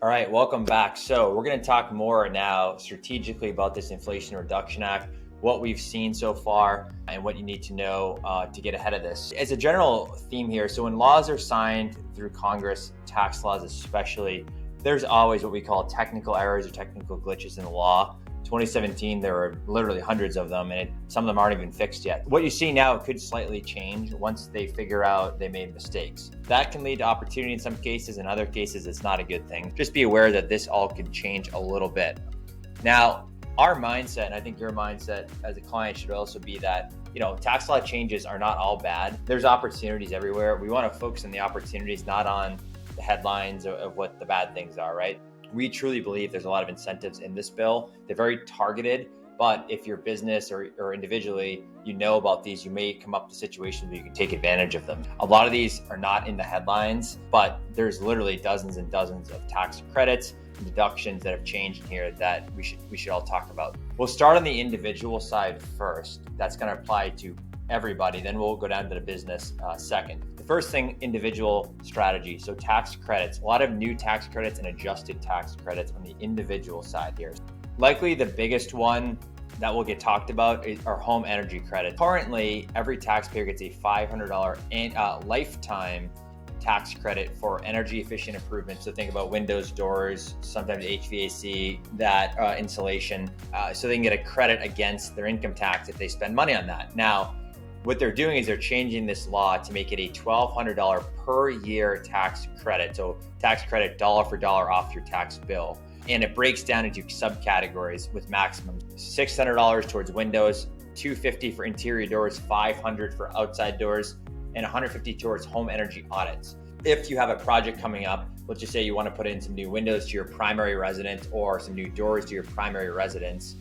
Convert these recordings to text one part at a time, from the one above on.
All right, welcome back. So we're going to talk more now strategically about this Inflation Reduction Act, what we've seen so far, and what you need to know to get ahead of this. As a general theme here, so when laws are signed through Congress, tax laws especially, there's always what we call technical errors or technical glitches in the law. 2017, there were literally hundreds of them, and some of them aren't even fixed yet. What you see now could slightly change once they figure out they made mistakes. That can lead to opportunity in some cases. In other cases, it's not a good thing. Just be aware that this all can change a little bit. Now, our mindset, and I think your mindset as a client should also be that, tax law changes are not all bad. There's opportunities everywhere. We want to focus on the opportunities, not on the headlines of what the bad things are, right? We truly believe there's a lot of incentives in this bill. They're very targeted, but if your business or individually, you know about these, you may come up to situations where you can take advantage of them. A lot of these are not in the headlines, but there's literally dozens and dozens of tax credits and deductions that have changed in here that we should all talk about. We'll start on the individual side first. That's going to apply to everybody. Then we'll go down to the business second. The first thing, individual strategy. So tax credits, a lot of new tax credits and adjusted tax credits on the individual side here. Likely the biggest one that will get talked about are home energy credits. Currently, every taxpayer gets a $500 lifetime tax credit for energy efficient improvements. So think about windows, doors, sometimes HVAC, that insulation. So they can get a credit against their income tax if they spend money on that. Now, what they're doing is they're changing this law to make it a $1,200 per year tax credit. So tax credit dollar for dollar off your tax bill. And it breaks down into subcategories with maximum $600 towards windows, $250 for interior doors, $500 for outside doors, and $150 towards home energy audits. If you have a project coming up, let's just say you want to put in some new windows to your primary residence or some new doors to your primary residence.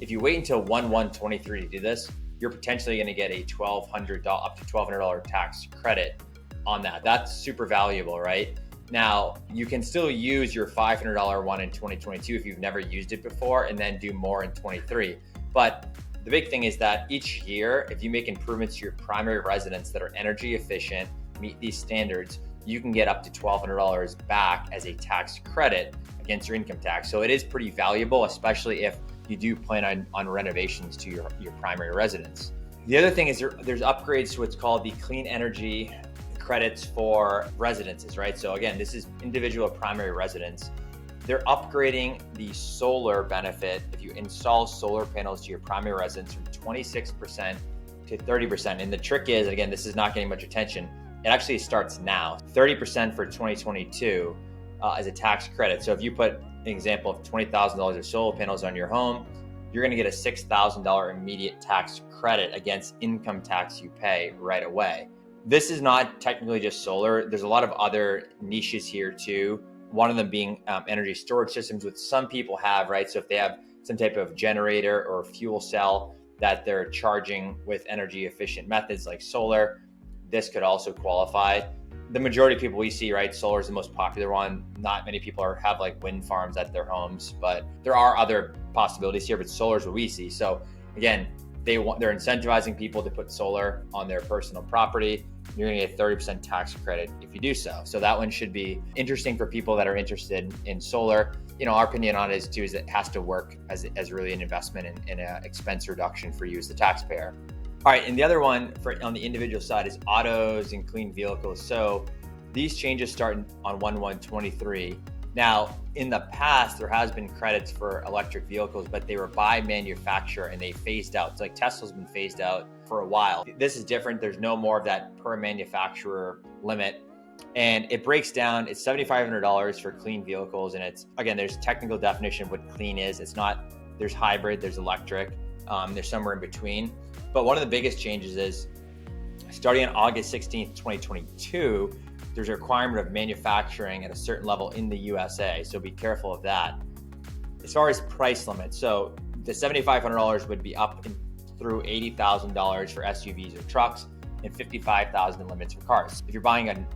If you wait until 1/1/23 to do this, you're potentially going to get a up to $1,200 tax credit on that. That's super valuable, right? Now, you can still use your $500 one in 2022 if you've never used it before, and then do more in 23. But the big thing is that each year, if you make improvements to your primary residence that are energy efficient, meet these standards, you can get up to $1,200 back as a tax credit against your income tax. So it is pretty valuable, especially if you do plan on renovations to your primary residence. The other thing is there's upgrades to what's called the clean energy credits for residences, right? So again, this is individual primary residence. They're upgrading the solar benefit if you install solar panels to your primary residence from 26% to 30%. And the trick is, again, this is not getting much attention. It actually starts now, 30% for 2022 as a tax credit. So if you put an example of $20,000 of solar panels on your home, you're going to get a $6,000 immediate tax credit against income tax you pay right away. This is not technically just solar. There's a lot of other niches here too. One of them being energy storage systems, which some people have, right? So if they have some type of generator or fuel cell that they're charging with energy efficient methods like solar, this could also qualify. The majority of people we see, right, solar is the most popular one. Not many people have like wind farms at their homes, but there are other possibilities here, but solar is what we see. So again, they're incentivizing people to put solar on their personal property. You're going to get 30% tax credit if you do so. So that one should be interesting for people that are interested in solar. Our opinion on it is too, is that it has to work as really an investment and an expense reduction for you as the taxpayer. All right, and the other one on the individual side is autos and clean vehicles. So these changes start on 1/1/23. Now, in the past, there has been credits for electric vehicles, but they were by manufacturer and they phased out. So like Tesla's been phased out for a while. This is different. There's no more of that per manufacturer limit. And it breaks down, it's $7,500 for clean vehicles. And it's, again, there's technical definition of what clean is. It's not, there's hybrid, there's electric, there's somewhere in between. But one of the biggest changes is starting on August 16th, 2022, there's a requirement of manufacturing at a certain level in the USA. So be careful of that. As far as price limits, so the $7,500 would be up through $80,000 for SUVs or trucks and $55,000 in limits for cars. If you're buying a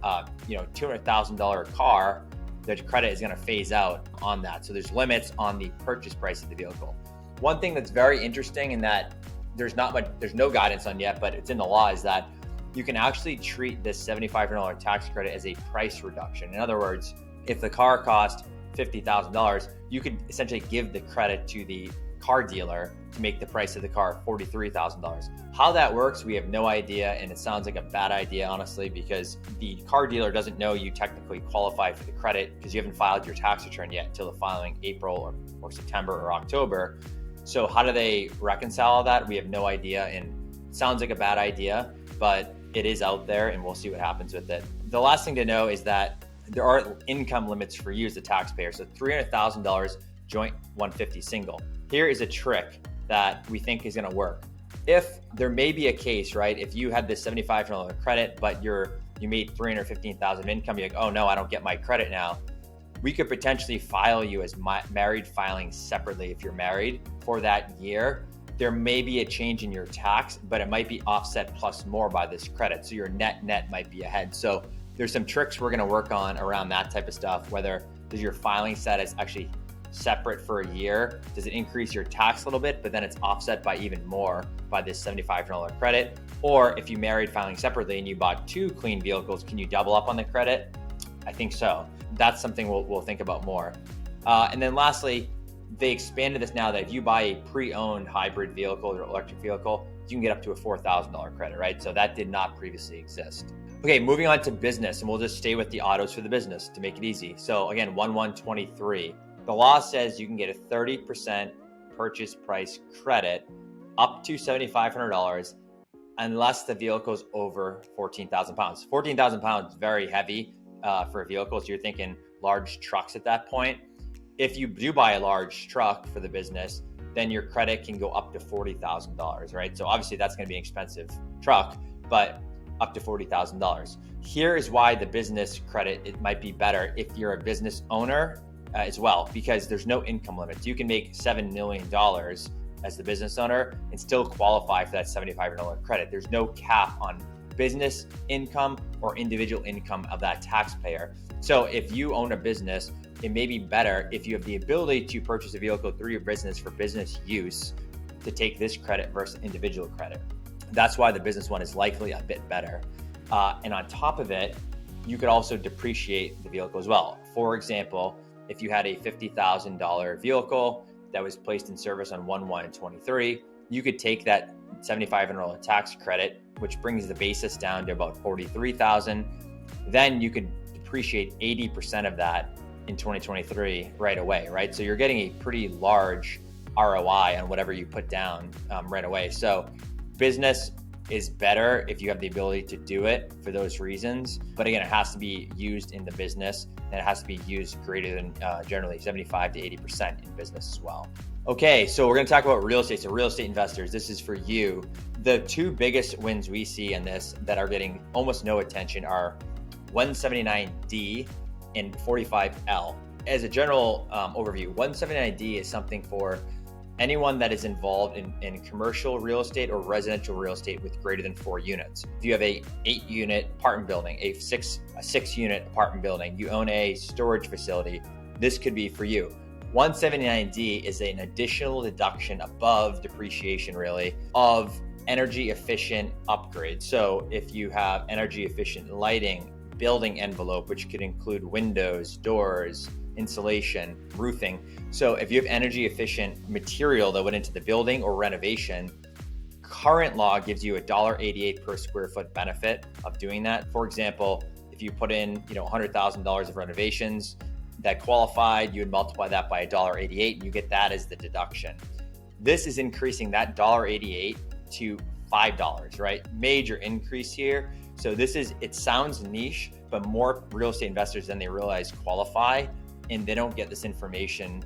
$200,000 car, the credit is going to phase out on that. So there's limits on the purchase price of the vehicle. One thing that's very interesting and that there's no guidance on yet, but it's in the law, is that you can actually treat this $7,500 tax credit as a price reduction. In other words, if the car cost $50,000, you could essentially give the credit to the car dealer to make the price of the car $43,000. How that works, we have no idea, and it sounds like a bad idea, honestly, because the car dealer doesn't know you technically qualify for the credit because you haven't filed your tax return yet until the filing April or September or October. So how do they reconcile that? We have no idea, and it sounds like a bad idea, but it is out there, and we'll see what happens with it. The last thing to know is that there are income limits for you as the taxpayer. So $300,000 joint, 150 single. Here is a trick that we think is going to work. If there may be a case, right? If you had this $7,500 credit, but you made $315,000 income, you're like, oh no, I don't get my credit now. We could potentially file you as married filing separately if you're married for that year. There may be a change in your tax, but it might be offset plus more by this credit. So your net might be ahead. So there's some tricks we're going to work on around that type of stuff. Whether does your filing status actually separate for a year? Does it increase your tax a little bit, but then it's offset by even more by this $7,500 credit? Or if you married filing separately and you bought 2 clean vehicles, can you double up on the credit? I think so. That's something we'll think about more. And then lastly, they expanded this now that if you buy a pre-owned hybrid vehicle or electric vehicle, you can get up to a $4,000 credit, right? So that did not previously exist. Okay, moving on to business, and we'll just stay with the autos for the business to make it easy. So again, 1/1/23. The law says you can get a 30% purchase price credit up to $7,500 unless the vehicle is over 14,000 pounds. 14,000 pounds is very heavy for a vehicle, so you're thinking large trucks at that point. If you do buy a large truck for the business, then your credit can go up to $40,000, right? So obviously that's going to be an expensive truck, but up to $40,000. Here is why the business credit, it might be better if you're a business owner as well, because there's no income limits. You can make $7 million as the business owner and still qualify for that $7,500 credit. There's no cap on business income or individual income of that taxpayer. So if you own a business, it may be better if you have the ability to purchase a vehicle through your business for business use to take this credit versus individual credit. That's why the business one is likely a bit better. And on top of it, you could also depreciate the vehicle as well. For example, if you had a $50,000 vehicle that was placed in service on 1/1/23, you could take that $7,500 tax credit, which brings the basis down to about $43,000. Then you could depreciate 80% of that in 2023 right away, right? So you're getting a pretty large ROI on whatever you put down right away. So business is better if you have the ability to do it for those reasons. But again, it has to be used in the business, and it has to be used greater than generally 75 to 80% in business as well. Okay, so we're going to talk about real estate. So real estate investors, this is for you. The 2 biggest wins we see in this that are getting almost no attention are 179D and 45L. As a general overview, 179D is something for anyone that is involved in commercial real estate or residential real estate with greater than 4 units. If you have a 8-unit apartment building, a 6-unit apartment building, you own a storage facility, this could be for you. 179D is an additional deduction above depreciation, really, of energy efficient upgrades. So if you have energy efficient lighting, building envelope, which could include windows, doors, insulation, roofing. So if you have energy efficient material that went into the building or renovation, current law gives you $1.88 per square foot benefit of doing that. For example, if you put in, $100,000 of renovations that qualified, you would multiply that by $1.88 and you get that as the deduction. This is increasing that $1.88 to $5, right? Major increase here. So it sounds niche, but more real estate investors than they realize qualify, and they don't get this information,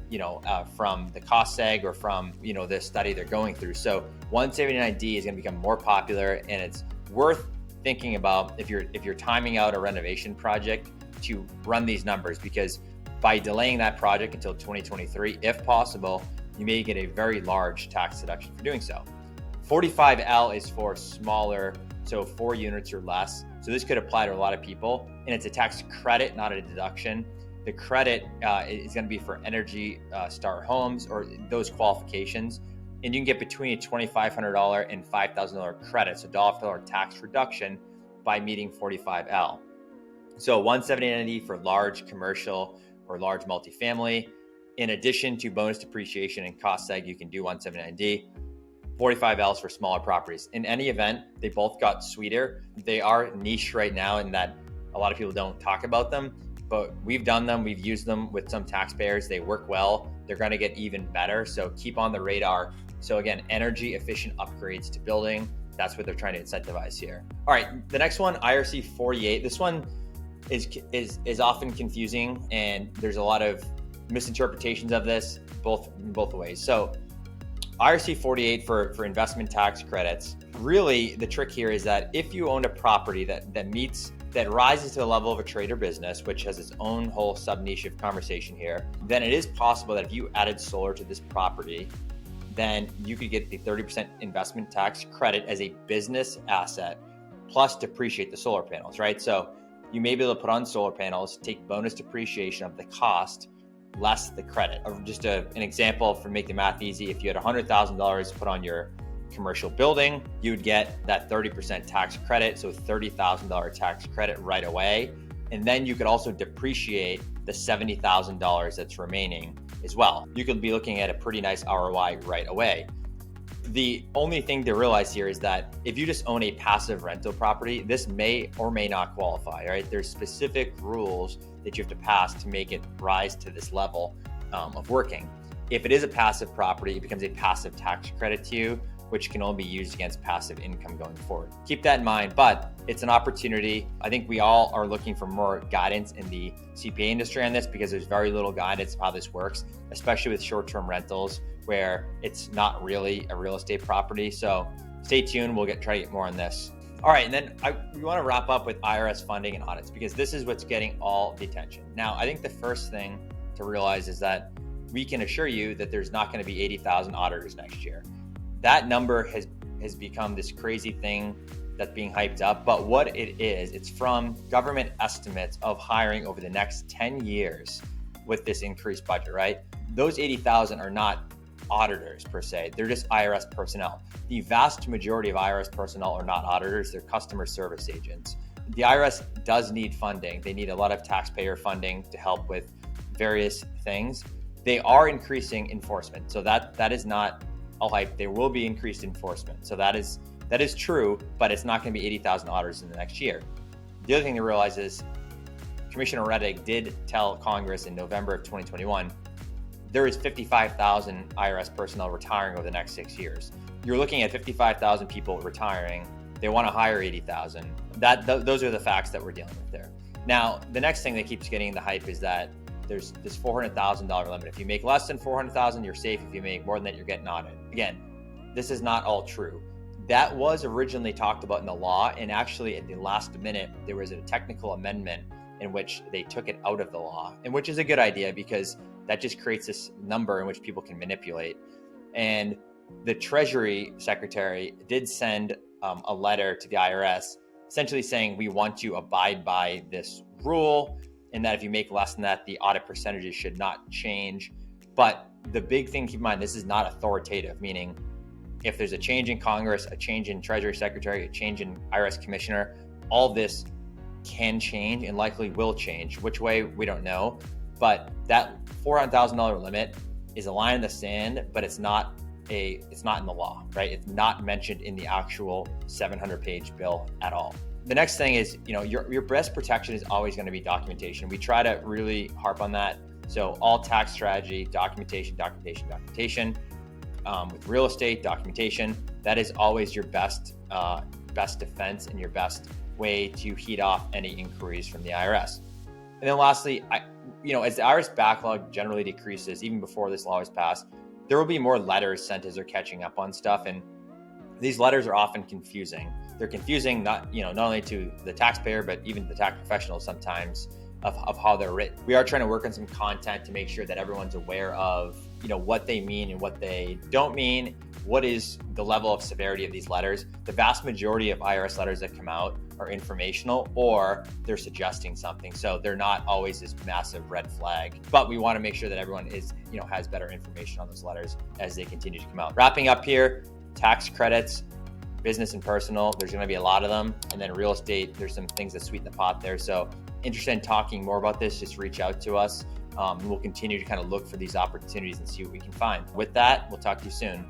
from the cost seg or from, the study they're going through. So 179D is going to become more popular, and it's worth thinking about if you're timing out a renovation project to run these numbers, because by delaying that project until 2023, if possible, you may get a very large tax deduction for doing so. 45L is for smaller, so 4 units or less. So this could apply to a lot of people, and it's a tax credit, not a deduction. The credit is going to be for Energy Star homes or those qualifications, and you can get between a $2,500 and $5,000 credit, so $1 for tax reduction by meeting 45L. So 179D for large commercial or large multifamily. In addition to bonus depreciation and cost seg, you can do 179D. 45Ls for smaller properties. In any event, they both got sweeter. They are niche right now in that a lot of people don't talk about them, but we've done them. We've used them with some taxpayers. They work well. They're going to get even better. So keep on the radar. So again, energy efficient upgrades to building. That's what they're trying to incentivize here. All right, the next one, IRC 48. This one is often confusing, and there's a lot of misinterpretations of this both ways. So IRC 48 for investment tax credits. Really, the trick here is that if you own a property that rises to the level of a trade or business, which has its own whole sub niche of conversation here, then it is possible that if you added solar to this property, then you could get the 30% investment tax credit as a business asset, plus depreciate the solar panels, right? So you may be able to put on solar panels, take bonus depreciation of the cost, less the credit. Or just an example for make the math easy, if you had $100,000 put on your commercial building, you would get that 30% tax credit, so $30,000 tax credit right away. And then you could also depreciate the $70,000 that's remaining as well. You could be looking at a pretty nice ROI right away. The only thing to realize here is that if you just own a passive rental property, this may or may not qualify, right? There's specific rules that you have to pass to make it rise to this level of working. If it is a passive property, it becomes a passive tax credit to you, which can only be used against passive income going forward. Keep that in mind, but it's an opportunity. I think we all are looking for more guidance in the CPA industry on this because there's very little guidance of how this works, especially with short-term rentals where it's not really a real estate property. So stay tuned, we'll try to get more on this. All right, and then we wanna wrap up with IRS funding and audits because this is what's getting all the attention. Now, I think the first thing to realize is that we can assure you that there's not gonna be 80,000 auditors next year. That number has become this crazy thing that's being hyped up. But what it is, it's from government estimates of hiring over the next 10 years with this increased budget, right? Those 80,000 are not auditors per se. They're just IRS personnel. The vast majority of IRS personnel are not auditors. They're customer service agents. The IRS does need funding. They need a lot of taxpayer funding to help with various things. They are increasing enforcement. So that is not all hype. There will be increased enforcement. So that is true, but it's not going to be 80,000 auditors in the next year. The other thing to realize is Commissioner Rettig did tell Congress in November of 2021, there is 55,000 IRS personnel retiring over the next 6 years. You're looking at 55,000 people retiring. They want to hire 80,000. Those are the facts that we're dealing with there. Now, the next thing that keeps getting the hype is that there's this $400,000 limit. If you make less than 400,000, you're safe. If you make more than that, you're getting audited. Again, this is not all true. That was originally talked about in the law, and actually at the last minute, there was a technical amendment in which they took it out of the law, and which is a good idea because that just creates this number in which people can manipulate. And the Treasury Secretary did send a letter to the IRS essentially saying, we want to abide by this rule, and that if you make less than that, the audit percentages should not change. But the big thing to keep in mind, this is not authoritative, meaning if there's a change in Congress, a change in Treasury Secretary, a change in IRS Commissioner, all this can change and likely will change. Which way, we don't know. But that $400,000 limit is a line in the sand, but it's not in the law, right? It's not mentioned in the actual 700-page bill at all. The next thing is, your best protection is always going to be documentation. We try to really harp on that. So all tax strategy, documentation. With real estate, documentation, that is always your best defense and your best way to heat off any inquiries from the IRS. And then lastly, as the IRS backlog generally decreases, even before this law is passed, there will be more letters sent as they're catching up on stuff. And these letters are often confusing. They're confusing not only to the taxpayer, but even the tax professionals sometimes of how they're written. We are trying to work on some content to make sure that everyone's aware of, what they mean and what they don't mean. What is the level of severity of these letters? The vast majority of IRS letters that come out are informational or they're suggesting something. So they're not always this massive red flag, but we want to make sure that everyone is, has better information on those letters as they continue to come out. Wrapping up here, tax credits, business and personal, there's going to be a lot of them. And then real estate, there's some things that sweeten the pot there. So interested in talking more about this, just reach out to us. We'll continue to kind of look for these opportunities and see what we can find. With that, we'll talk to you soon.